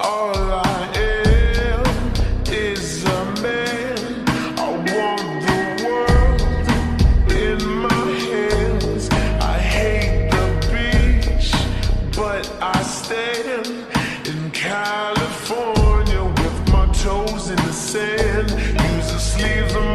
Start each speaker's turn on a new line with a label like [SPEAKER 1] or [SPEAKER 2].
[SPEAKER 1] All I am is a man. I want the world in my hands. I hate the beach, but I stand in California with my toes in the sand. Use the sleeves of